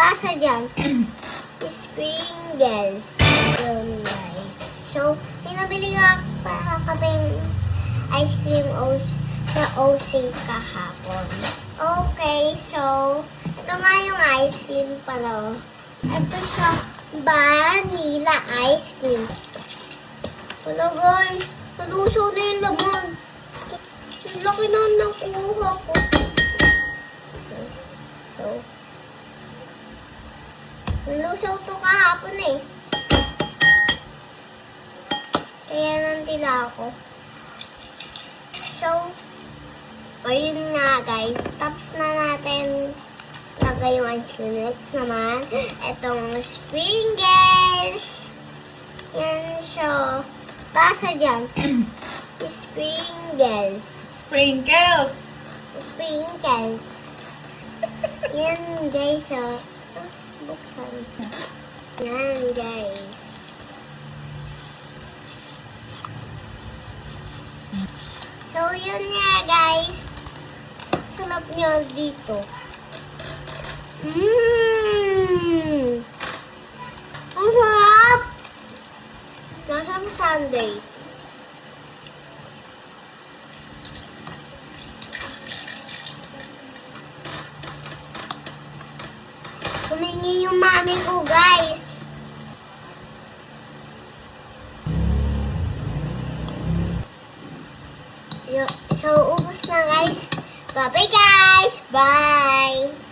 basa dyan. Springles. Yun, guys. So, pinabili nga pa kaming ice cream sa OC kahapon. Okay, so, ito nga yung ice cream pala. Ito siya, vanilla ice cream. Wala guys, nalusaw na yung laman. Ang laki na nakuha ko. So, nalusaw to kahapon eh. Kaya nantila ako. So, ayun nga guys, tapos na natin lagay yung ice cream. Next naman, itong Springles. Yan siya. Basa dyan. Springles. Sprinkles. Sprinkles. Yan guys, oh. Buksan. Yan guys. So, yun nga guys. Sarap niya dito. Ang sarap! Nasaan sundae? Humingi yung mami ko, guys. So, ubos na, guys. Bye-bye, guys. Bye!